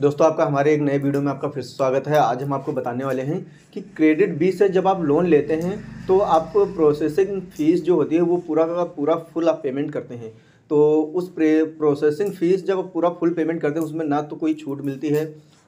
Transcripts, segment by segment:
दोस्तों आपका हमारे एक नए वीडियो में आपका फिर से स्वागत है। आज हम आपको बताने वाले हैं कि क्रेडिट बी से जब आप लोन लेते हैं तो आप प्रोसेसिंग फ़ीस जो होती है वो पूरा का पूरा फुल आप पेमेंट करते हैं। तो उस प्रोसेसिंग फ़ीस जब आप पूरा फुल पेमेंट करते हैं उसमें ना तो कोई छूट मिलती है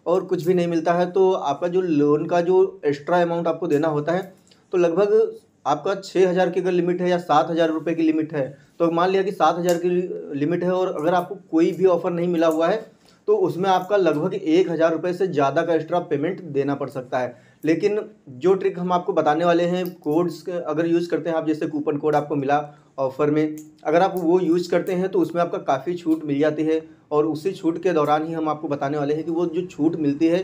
और कुछ भी नहीं मिलता है। तो आपका जो लोन का जो एक्स्ट्रा अमाउंट आपको देना होता है तो लगभग आपका 6,000 की अगर लिमिट है या 7,000 रुपये की लिमिट है, तो मान लिया कि 7,000 की लिमिट है और अगर आपको कोई भी ऑफ़र नहीं मिला हुआ है तो उसमें आपका लगभग 1,000 रुपये से ज़्यादा का एक्स्ट्रा पेमेंट देना पड़ सकता है। लेकिन जो ट्रिक हम आपको बताने वाले हैं, कोड्स अगर यूज़ करते हैं आप, जैसे कूपन कोड आपको मिला ऑफ़र में, अगर आप वो यूज़ करते हैं तो उसमें आपका काफ़ी छूट मिल जाती है। और उसी छूट के दौरान ही हम आपको बताने वाले हैं कि वो जो छूट मिलती है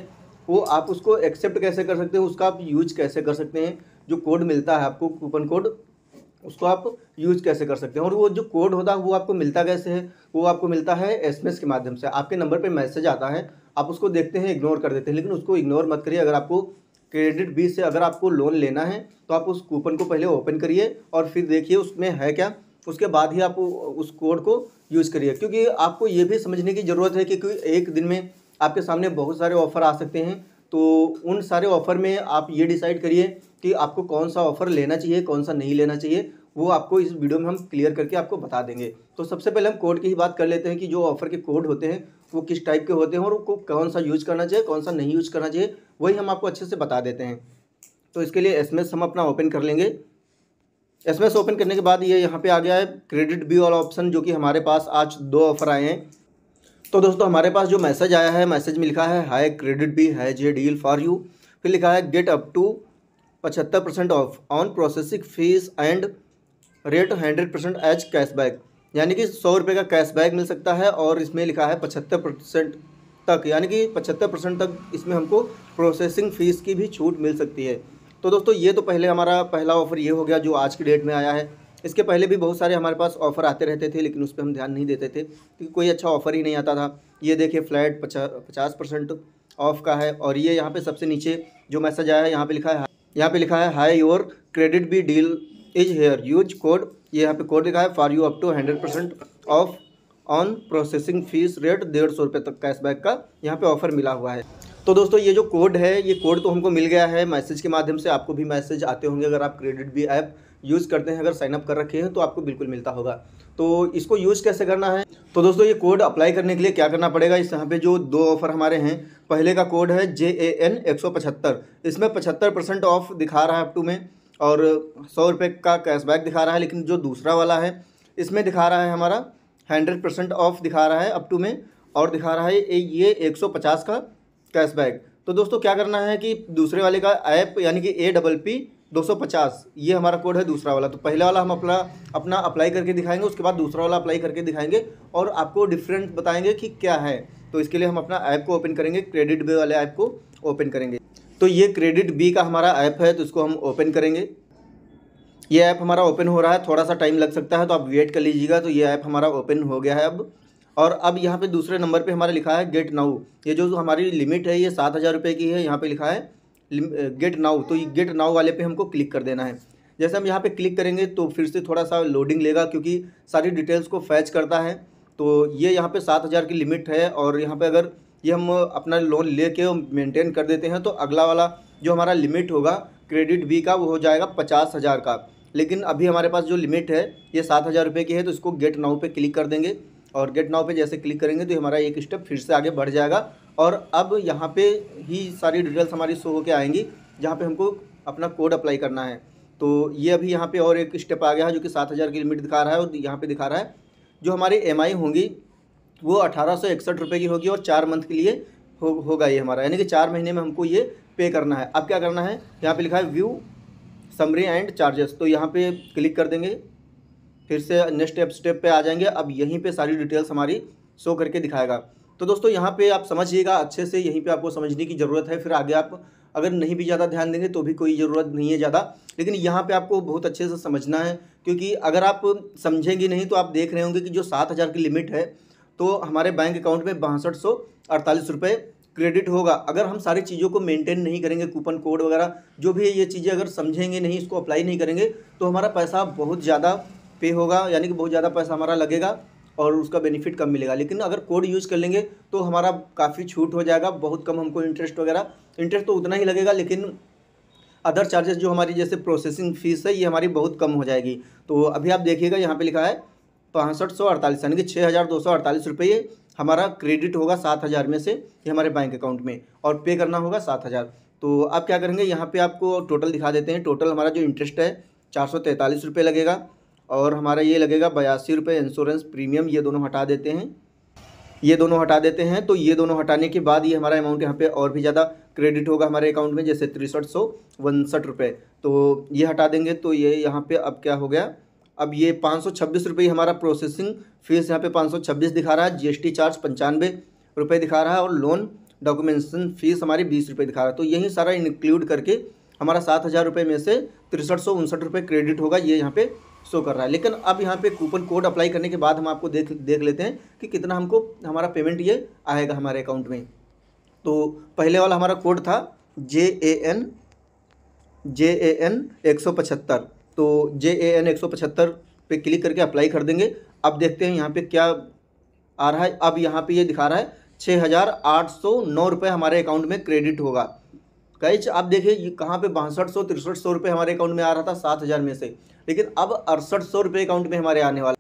वो आप उसको एक्सेप्ट कैसे कर सकते हैं, उसका आप यूज कैसे कर सकते हैं। जो कोड मिलता है आपको, कूपन कोड, उसको आप यूज़ कैसे कर सकते हैं। और वो जो कोड होता है वो आपको मिलता कैसे है, वो आपको मिलता है एसएमएस के माध्यम से। आपके नंबर पे मैसेज आता है, आप उसको देखते हैं, इग्नोर कर देते हैं, लेकिन उसको इग्नोर मत करिए। अगर आपको क्रेडिट बी से अगर आपको लोन लेना है तो आप उस कूपन को पहले ओपन करिए और फिर देखिए उसमें है क्या, उसके बाद ही आप उस कोड को यूज़ करिए। क्योंकि आपको ये भी समझने की ज़रूरत है कि एक दिन में आपके सामने बहुत सारे ऑफ़र आ सकते हैं। तो उन सारे ऑफ़र में आप ये डिसाइड करिए कि आपको कौन सा ऑफ़र लेना चाहिए, कौन सा नहीं लेना चाहिए। वो आपको इस वीडियो में हम क्लियर करके आपको बता देंगे। तो सबसे पहले हम कोड की ही बात कर लेते हैं कि जो ऑफ़र के कोड होते हैं वो किस टाइप के होते हैं और उनको कौन सा यूज़ करना चाहिए, कौन सा नहीं यूज़ करना चाहिए, वही हम आपको अच्छे से बता देते हैं। तो इसके लिए एसएमएस हम अपना ओपन कर लेंगे। एसएमएस ओपन करने के बाद ये यहाँ पे आ गया है क्रेडिट बी वाला ऑप्शन, जो कि हमारे पास आज 2 ऑफ़र आए हैं। तो दोस्तों हमारे पास जो मैसेज आया है, मैसेज में लिखा है hi KreditBee has a deal for you. फिर लिखा है get up to 75% off on processing fee and rate 100% as cashback. यानी कि 100 रुपये का कैशबैक मिल सकता है और इसमें लिखा है 75% तक, यानी कि 75% तक इसमें हमको प्रोसेसिंग फ़ीस की भी छूट मिल सकती है। तो दोस्तों ये तो पहले हमारा पहला ऑफ़र ये हो गया जो आज की डेट में आया है। इसके पहले भी बहुत सारे हमारे पास ऑफ़र आते रहते थे, लेकिन उस पर हम ध्यान नहीं देते थे क्योंकि कोई अच्छा ऑफ़र ही नहीं आता था। ये देखिए फ्लैट 50% ऑफ का है। और ये यहाँ पे सबसे नीचे जो मैसेज आया है यहाँ पे लिखा है hi your KreditBee deal is here use code. ये यहाँ पे कोड लिखा है for you up to 100% off on processing fees rate 150 रुपये तक कैशबैक का यहाँ पे ऑफ़र मिला हुआ है। तो दोस्तों ये जो कोड है, ये कोड तो हमको मिल गया है मैसेज के माध्यम से। आपको भी मैसेज आते होंगे अगर आप क्रेडिट बी ऐप यूज़ करते हैं, अगर साइन अप कर रखे हैं तो आपको बिल्कुल मिलता होगा। तो इसको यूज़ कैसे करना है, तो दोस्तों ये कोड अप्लाई करने के लिए क्या करना पड़ेगा, इस यहाँ पे जो 2 ऑफ़र हमारे हैं, पहले का कोड है JAN 175। इसमें 75% ऑफ दिखा रहा है अप टू में और 100 रुपये का कैशबैक दिखा रहा है। लेकिन जो दूसरा वाला है इसमें दिखा रहा है हमारा 100% ऑफ दिखा रहा है अप टू में और दिखा रहा है ये 150 का कैशबैक। तो दोस्तों क्या करना है कि दूसरे वाले का ऐप यानी कि APP 250, ये हमारा कोड है दूसरा वाला। तो पहले वाला हम अपना अप्लाई करके दिखाएंगे, उसके बाद दूसरा वाला अप्लाई करके दिखाएंगे और आपको डिफरेंट बताएंगे कि क्या है। तो इसके लिए हम अपना ऐप को ओपन करेंगे, क्रेडिट बी वाले ऐप को ओपन करेंगे। तो ये क्रेडिट बी का हमारा ऐप है, तो इसको हम ओपन करेंगे। ये ऐप हमारा ओपन हो रहा है, थोड़ा सा टाइम लग सकता है तो आप वेट कर लीजिएगा। तो ये ऐप हमारा ओपन हो गया है अब। और अब यहाँ पे दूसरे नंबर पे हमारा लिखा है गेट नाउ। ये जो हमारी लिमिट है ये 7,000 रुपये की है, यहाँ पे लिखा है गेट नाउ। तो ये गेट नाउ वाले पे हमको क्लिक कर देना है। जैसे हम यहाँ पे क्लिक करेंगे तो फिर से थोड़ा सा लोडिंग लेगा क्योंकि सारी डिटेल्स को फैच करता है। तो ये यहाँ पे 7,000 की लिमिट है और यहाँ पे अगर ये हम अपना लोन लेके मेंटेन कर देते हैं तो अगला वाला जो हमारा लिमिट होगा क्रेडिट बी का वो हो जाएगा 50,000 का। लेकिन अभी हमारे पास जो लिमिट है ये 7,000 रुपये की है। तो इसको गेट नाउ पे क्लिक कर देंगे और गेट नाउ पे जैसे क्लिक करेंगे तो हमारा एक स्टेप फिर से आगे बढ़ जाएगा। और अब यहाँ पे ही सारी डिटेल्स हमारी शो होके आएंगी जहाँ पे हमको अपना कोड अप्लाई करना है। तो ये अभी यहाँ पे और एक स्टेप आ गया है जो कि 7,000 की लिमिट दिखा रहा है और यहाँ पे दिखा रहा है जो हमारी EMI होंगी वो 1861 रुपये की होगी और 4 मंथ के लिए होगा ये हमारा, यानी कि 4 महीने में हमको ये पे करना है। अब क्या करना है, यहाँ पे लिखा है व्यू समरी एंड चार्जेस, तो यहाँ पे क्लिक कर देंगे, फिर से नेक्स्ट स्टेप पे आ जाएंगे। अब यहीं पे सारी डिटेल्स हमारी शो करके दिखाएगा। तो दोस्तों यहाँ पे आप समझिएगा अच्छे से, यहीं पे आपको समझने की ज़रूरत है। फिर आगे आप अगर नहीं भी ज़्यादा ध्यान देंगे तो भी कोई ज़रूरत नहीं है ज़्यादा, लेकिन यहाँ पे आपको बहुत अच्छे से समझना है। क्योंकि अगर आप समझेंगे नहीं तो आप देख रहे होंगे कि जो 7,000 की लिमिट है तो हमारे बैंक अकाउंट में 6248 रुपये क्रेडिट होगा। अगर हम सारी चीज़ों को मेंटेन नहीं करेंगे, कूपन कोड वगैरह जो भी है ये चीज़ें अगर समझेंगे नहीं, इसको अप्लाई नहीं करेंगे तो हमारा पैसा बहुत ज़्यादा पे होगा, यानी कि बहुत ज़्यादा पैसा हमारा लगेगा और उसका बेनिफिट कम मिलेगा। लेकिन अगर कोड यूज़ कर लेंगे तो हमारा काफ़ी छूट हो जाएगा, बहुत कम हमको इंटरेस्ट तो उतना ही लगेगा, लेकिन अदर चार्जेस जो हमारी जैसे प्रोसेसिंग फ़ीस है ये हमारी बहुत कम हो जाएगी। तो अभी आप देखिएगा यहाँ पे लिखा है 6548 यानी कि 6248 रुपये हमारा क्रेडिट होगा 7000 में से ये हमारे बैंक अकाउंट में, और पे करना होगा 7000। तो आप क्या करेंगे, यहाँ पे आपको टोटल दिखा देते हैं। टोटल हमारा जो इंटरेस्ट है 443 रुपये लगेगा, और हमारा ये लगेगा 82 रुपये इंश्योरेंस प्रीमियम, ये दोनों हटा देते हैं, तो ये दोनों हटाने के बाद ये हमारा अमाउंट यहाँ पे और भी ज़्यादा क्रेडिट होगा हमारे अकाउंट में, जैसे 6361 रुपये। तो ये हटा देंगे तो ये यहाँ पे अब क्या हो गया, अब ये 526 रुपये हमारा प्रोसेसिंग फ़ीस यहाँ पे 526 दिखा रहा है, GST चार्ज 95 रुपये दिखा रहा है, और लोन डॉक्यूमेंटेशन फ़ीस हमारी 20 रुपये दिखा रहा है। तो यही सारा इंक्लूड करके हमारा 7000 रुपये में से 6359 रुपये क्रेडिट होगा, ये यहाँ पे शो कर रहा है। लेकिन अब यहाँ पे कूपन कोड अप्लाई करने के बाद हम आपको देख लेते हैं कि कितना हमको हमारा पेमेंट ये आएगा हमारे अकाउंट में। तो पहले वाला हमारा कोड था JAN 175, तो JAN 175 पे क्लिक करके अप्लाई कर देंगे। अब देखते हैं यहाँ पे क्या आ रहा है। अब यहाँ पे ये दिखा रहा है 6809 रुपये हमारे अकाउंट में क्रेडिट होगा। गाइस आप देखिए ये कहाँ पे 6200-6300 रुपये हमारे अकाउंट में आ रहा था 7000 में से, लेकिन अब 6800 रुपये अकाउंट में हमारे आने वाला,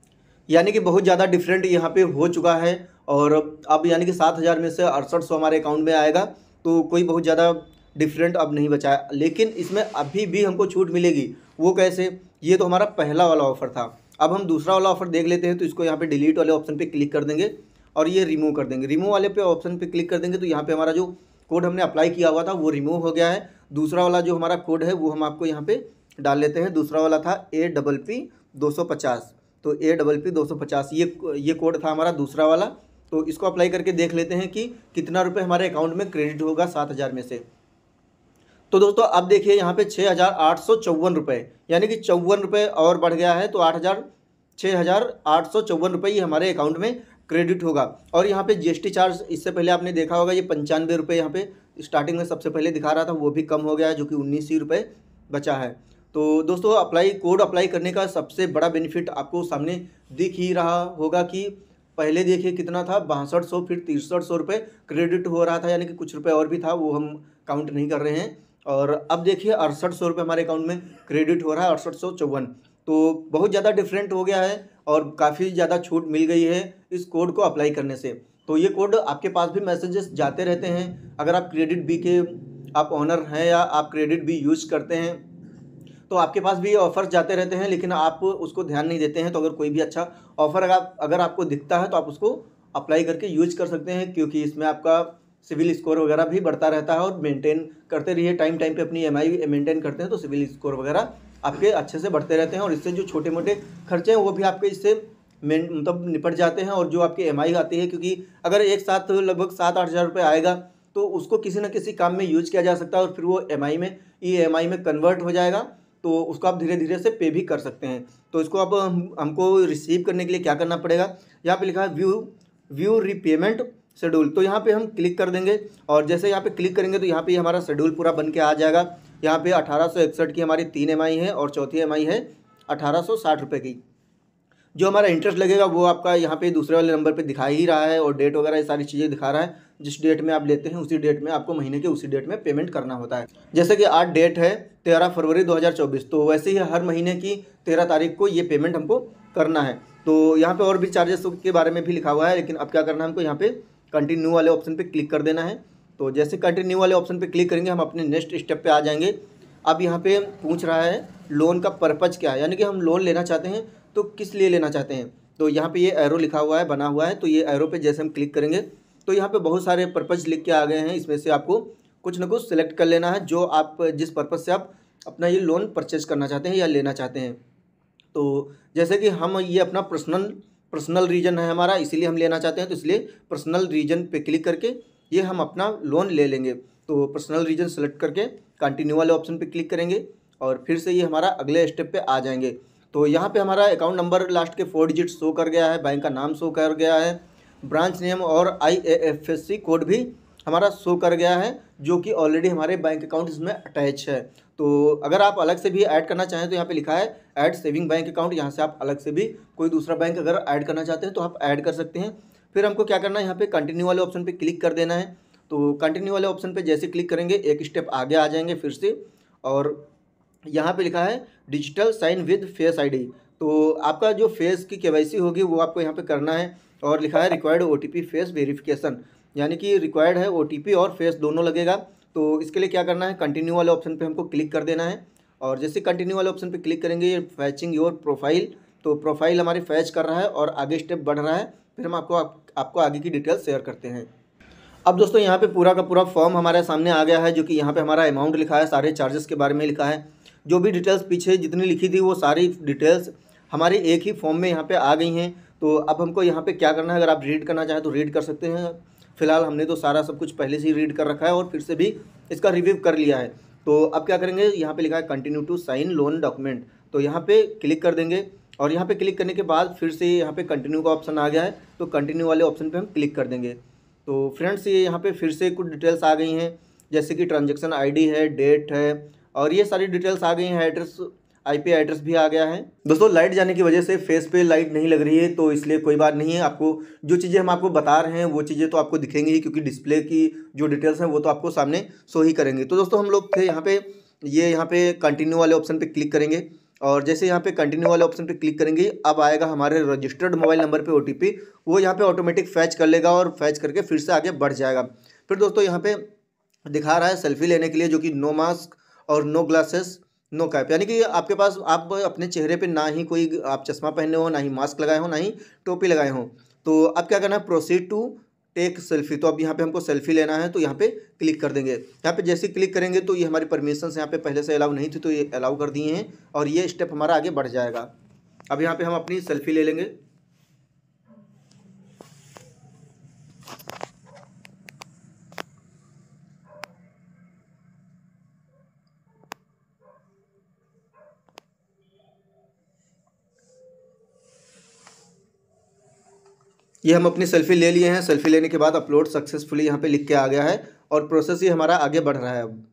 यानी कि बहुत ज़्यादा डिफरेंट यहाँ पे हो चुका है। और अब यानी कि 7000 में से 6800 हमारे अकाउंट में आएगा, तो कोई बहुत ज़्यादा डिफरेंट अब नहीं बचा है। लेकिन इसमें अभी भी हमको छूट मिलेगी, वो कैसे, ये तो हमारा पहला वाला ऑफ़र था। अब हम दूसरा वाला ऑफ़र देख लेते हैं। तो इसको यहाँ पे डिलीट वाले ऑप्शन पे क्लिक कर देंगे और ये रिमूव कर देंगे। रिमूव वाले पे ऑप्शन पे क्लिक कर देंगे तो यहाँ पे हमारा जो कोड हमने अप्लाई किया हुआ था वो रिमूव हो गया है। दूसरा वाला जो हमारा कोड है वो हम आपको यहाँ पे डाल लेते हैं। दूसरा वाला था APP 250, तो APP 250 ये कोड था हमारा दूसरा वाला। तो इसको अप्लाई करके देख लेते हैं कि कितना रुपये हमारे अकाउंट में क्रेडिट होगा 7000 में से। तो दोस्तों अब देखिए यहाँ पे 6854 रुपये, यानी कि 54 रुपये और बढ़ गया है, तो 6854 रुपये ये हमारे अकाउंट में क्रेडिट होगा। और यहाँ पे GST चार्ज इससे पहले आपने देखा होगा ये 95 रुपये यहाँ पे स्टार्टिंग में सबसे पहले दिखा रहा था, वो भी कम हो गया है, जो कि 19 ही रुपये बचा है। तो दोस्तों कोड अप्लाई करने का सबसे बड़ा बेनिफिट आपको सामने दिख ही रहा होगा कि पहले देखिए कितना था 6200, फिर 6300 रुपये क्रेडिट हो रहा था, यानी कि कुछ रुपये और भी था, वो हम काउंट नहीं कर रहे हैं। और अब देखिए 6800 रुपये हमारे अकाउंट में क्रेडिट हो रहा है, 6854। तो बहुत ज़्यादा डिफरेंट हो गया है और काफ़ी ज़्यादा छूट मिल गई है इस कोड को अप्लाई करने से। तो ये कोड आपके पास भी मैसेजेस जाते रहते हैं। अगर आप क्रेडिट बी के आप ऑनर हैं या आप क्रेडिट बी यूज करते हैं तो आपके पास भी ऑफ़र्स जाते रहते हैं, लेकिन आप उसको ध्यान नहीं देते हैं। तो अगर कोई भी अच्छा ऑफ़र अगर आपको दिखता है तो आप उसको अप्लाई करके यूज कर सकते हैं, क्योंकि इसमें आपका सिविल स्कोर वगैरह भी बढ़ता रहता है। और मेंटेन करते रहिए, टाइम पे अपनी EMI मेंटेन करते हैं तो सिविल स्कोर वगैरह आपके अच्छे से बढ़ते रहते हैं, और इससे जो छोटे मोटे खर्चे हैं वो भी आपके इससे मतलब निपट जाते हैं। और जो आपकी EMI आती है, क्योंकि अगर एक साथ लगभग 7-8 हज़ार रुपये आएगा तो उसको किसी न किसी काम में यूज किया जा सकता है, और फिर वो EMI में कन्वर्ट हो जाएगा, तो उसको आप धीरे धीरे से पे भी कर सकते हैं। तो इसको अब हमको रिसीव करने के लिए क्या करना पड़ेगा, यहाँ पे लिखा है व्यू रीपेमेंट शेड्यूल, तो यहाँ पे हम क्लिक कर देंगे। और जैसे यहाँ पे क्लिक करेंगे तो यहाँ पे हमारा शेड्यूल पूरा बन के आ जाएगा। यहाँ पे 1861 की हमारी 3 EMI है और चौथी EMI है 1860 रुपये की। जो हमारा इंटरेस्ट लगेगा वो आपका यहाँ पे दूसरे वाले नंबर पे दिखा ही रहा है, और डेट वगैरह ये सारी चीज़ें दिखा रहा है। जिस डेट में आप लेते हैं उसी डेट में आपको महीने के उसी डेट में पेमेंट करना होता है। जैसे कि आज डेट है 13 फरवरी 2024, तो वैसे ही हर महीने की 13 तारीख को ये पेमेंट हमको करना है। तो यहाँ पे और भी चार्जेस के बारे में भी लिखा हुआ है, लेकिन अब क्या करना है हमको यहाँ पे कंटिन्यू वाले ऑप्शन पे क्लिक कर देना है। तो जैसे कंटिन्यू वाले ऑप्शन पे क्लिक करेंगे हम अपने नेक्स्ट स्टेप पे आ जाएंगे। अब यहाँ पे पूछ रहा है लोन का पर्पज़ क्या है, यानी कि हम लोन लेना चाहते हैं तो किस लिए लेना चाहते हैं। तो यहाँ पे ये एरो लिखा हुआ है, बना हुआ है, तो ये एरो पे जैसे हम क्लिक करेंगे तो यहाँ पे बहुत सारे पर्पज़ लिख के आ गए हैं। इसमें से आपको कुछ ना कुछ सिलेक्ट कर लेना है, जो आप जिस पर्पज़ से आप अपना ये लोन परचेज करना चाहते हैं या लेना चाहते हैं। तो जैसे कि हम ये अपना पर्सनल रीजन है हमारा, इसीलिए हम लेना चाहते हैं, तो इसलिए पर्सनल रीजन पे क्लिक करके ये हम अपना लोन ले लेंगे। तो पर्सनल रीजन सेलेक्ट करके कंटिन्यू वाले ऑप्शन पे क्लिक करेंगे और फिर से ये हमारा अगले स्टेप पे आ जाएंगे। तो यहाँ पे हमारा अकाउंट नंबर लास्ट के 4 डिजिट शो कर गया है, बैंक का नाम शो कर गया है, ब्रांच नेम और IFSC कोड भी हमारा शो कर गया है, जो कि ऑलरेडी हमारे बैंक अकाउंट इसमें अटैच है। तो अगर आप अलग से भी ऐड करना चाहें तो यहाँ पे लिखा है ऐड सेविंग बैंक अकाउंट, यहाँ से आप अलग से भी कोई दूसरा बैंक अगर ऐड करना चाहते हैं तो आप ऐड कर सकते हैं। फिर हमको क्या करना है, यहाँ पे कंटिन्यू वाले ऑप्शन पे क्लिक कर देना है। तो कंटिन्यू वाले ऑप्शन पे जैसे क्लिक करेंगे एक स्टेप आगे आ जाएंगे फिर से, और यहाँ पे लिखा है digital sign with face ID. तो आपका जो फेस की केवाईसी होगी वो आपको यहाँ पे करना है, और लिखा है रिक्वायर्ड ओटीपी फेस वेरिफिकेशन, यानी कि रिक्वायर्ड है ओटीपी और फेस दोनों लगेगा। तो इसके लिए क्या करना है, कंटिन्यू वाले ऑप्शन पे हमको क्लिक कर देना है, और जैसे कंटिन्यू वाले ऑप्शन पे क्लिक करेंगे ये फैचिंग योर प्रोफाइल, तो प्रोफाइल हमारी फैच कर रहा है और आगे स्टेप बढ़ रहा है। फिर हम आपको आगे की डिटेल शेयर करते हैं। अब दोस्तों यहाँ पे पूरा का पूरा फॉर्म हमारे सामने आ गया है, जो कि यहाँ पे हमारा अमाउंट लिखा है, सारे चार्जेस के बारे में लिखा है, जो भी डिटेल्स पीछे जितनी लिखी थी वो सारी डिटेल्स हमारे एक ही फॉर्म में यहाँ पे आ गई हैं। तो अब हमको यहाँ पे क्या करना है, अगर आप रीड करना चाहें तो रीड कर सकते हैं। फिलहाल हमने तो सारा सब कुछ पहले से ही रीड कर रखा है और फिर से भी इसका रिव्यू कर लिया है। तो अब क्या करेंगे, यहाँ पे लिखा है continue to sign loan document, तो यहाँ पे क्लिक कर देंगे, और यहाँ पे क्लिक करने के बाद फिर से यहाँ पे कंटिन्यू का ऑप्शन आ गया है, तो कंटिन्यू वाले ऑप्शन पे हम क्लिक कर देंगे। तो फ्रेंड्स ये यहाँ पे फिर से कुछ डिटेल्स आ गई हैं, जैसे कि ट्रांजैक्शन आईडी है, डेट है, और ये सारी डिटेल्स आ गई हैं। एड्रेस, आईपी एड्रेस भी आ गया है। दोस्तों लाइट जाने की वजह से फेस पे लाइट नहीं लग रही है, तो इसलिए कोई बात नहीं है। आपको जो चीज़ें हम आपको बता रहे हैं वो चीज़ें तो आपको दिखेंगी ही, क्योंकि डिस्प्ले की जो डिटेल्स हैं वो तो आपको सामने शो ही करेंगे। तो दोस्तों हम लोग थे यहाँ पे कंटिन्यू वाले ऑप्शन पे क्लिक करेंगे, और जैसे यहाँ पे कंटिन्यू वाले ऑप्शन पे क्लिक करेंगे अब आएगा हमारे रजिस्टर्ड मोबाइल नंबर पे ओटीपी, वो यहाँ पे ऑटोमेटिक फैच कर लेगा और फैच करके फिर से आगे बढ़ जाएगा। फिर दोस्तों यहाँ पे दिखा रहा है सेल्फी लेने के लिए, जो कि नो मास्क और नो ग्लासेस नो कैप, यानी कि आपके पास आप अपने चेहरे पे ना ही कोई आप चश्मा पहने हो, ना ही मास्क लगाए हो, ना ही टोपी लगाए हो। तो अब क्या करना है, प्रोसीड टू टेक सेल्फी, तो अब यहाँ पे हमको सेल्फी लेना है, तो यहाँ पे क्लिक कर देंगे। यहाँ पे जैसे क्लिक करेंगे तो ये हमारी परमिशंस यहाँ पे पहले से अलाउ नहीं थी, तो ये अलाउ कर दिए हैं, और ये स्टेप हमारा आगे बढ़ जाएगा। अब यहाँ पे हम अपनी सेल्फी ले लेंगे। ये हम अपनी सेल्फी ले लिए हैं। सेल्फी लेने के बाद अपलोड सक्सेसफुली यहाँ पे लिख के आ गया है, और प्रोसेस ये हमारा आगे बढ़ रहा है। अब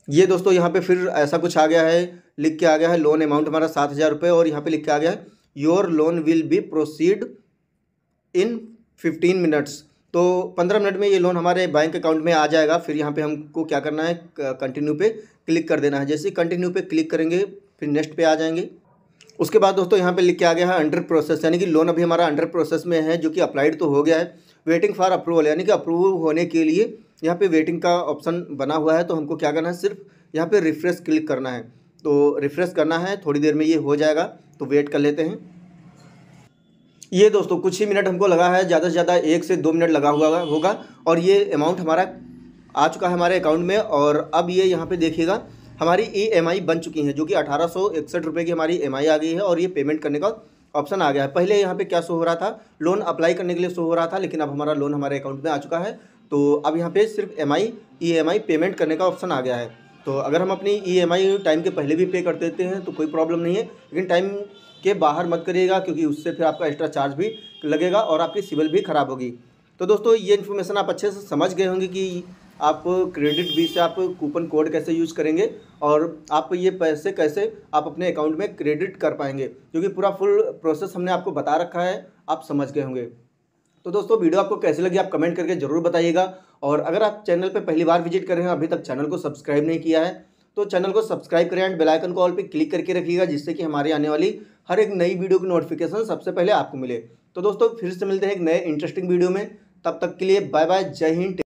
ये दोस्तों यहाँ पे फिर ऐसा कुछ आ गया है, लिख के आ गया है लोन अमाउंट हमारा 7,000 रुपये, और यहाँ पे लिख के आ गया है your loan will be proceed in 15 minutes. तो 15 मिनट में ये लोन हमारे बैंक अकाउंट में आ जाएगा। फिर यहाँ पे हमको क्या करना है, कंटिन्यू पे क्लिक कर देना है। जैसे ही कंटिन्यू पे क्लिक करेंगे फिर नेक्स्ट पे आ जाएंगे। उसके बाद दोस्तों यहाँ पे लिख के आ गया है अंडर प्रोसेस, यानी कि लोन अभी हमारा अंडर प्रोसेस में है, जो कि अप्लाइड तो हो गया है, वेटिंग फॉर अप्रूवल, यानी कि अप्रूव होने के लिए यहाँ पे वेटिंग का ऑप्शन बना हुआ है। तो हमको क्या करना है, सिर्फ यहाँ पे रिफ्रेश क्लिक करना है। तो रिफ्रेश करना है, थोड़ी देर में ये हो जाएगा, तो वेट कर लेते हैं। ये दोस्तों कुछ ही मिनट हमको लगा है, ज़्यादा से ज़्यादा 1 से 2 मिनट लगा हुआ होगा, और ये अमाउंट हमारा आ चुका है हमारे अकाउंट में। और अब ये यहाँ पे देखिएगा हमारी EMI बन चुकी है, जो कि 1861 रुपये की हमारी EMI आ गई है, और ये पेमेंट करने का ऑप्शन आ गया है। पहले यहाँ पे क्या शो हो रहा था, लोन अप्लाई करने के लिए शो हो रहा था, लेकिन अब हमारा लोन हमारे अकाउंट में आ चुका है। तो अब यहाँ पे सिर्फ EMI पेमेंट करने का ऑप्शन आ गया है। तो अगर हम अपनी EMI टाइम के पहले भी पे कर देते हैं तो कोई प्रॉब्लम नहीं है, लेकिन टाइम के बाहर मत करिएगा, क्योंकि उससे फिर आपका एक्स्ट्रा चार्ज भी लगेगा और आपकी सिविल भी ख़राब होगी। तो दोस्तों ये इन्फॉर्मेशन आप अच्छे से समझ गए होंगे कि आप क्रेडिट बी से आप कूपन कोड कैसे यूज़ करेंगे, और आप ये पैसे कैसे आप अपने अकाउंट में क्रेडिट कर पाएंगे, क्योंकि पूरा फुल प्रोसेस हमने आपको बता रखा है, आप समझ गए होंगे। तो दोस्तों वीडियो आपको कैसी लगी आप कमेंट करके ज़रूर बताइएगा, और अगर आप चैनल पर पहली बार विजिट कर रहे हैं, अभी तक चैनल को सब्सक्राइब नहीं किया है, तो चैनल को सब्सक्राइब करें एंड बेल आइकन को ऑल पे क्लिक करके रखिएगा, जिससे कि हमारी आने वाली हर एक नई वीडियो की नोटिफिकेशन सबसे पहले आपको मिले। तो दोस्तों फिर से मिलते हैं एक नए इंटरेस्टिंग वीडियो में, तब तक के लिए बाय बाय, जय हिंद।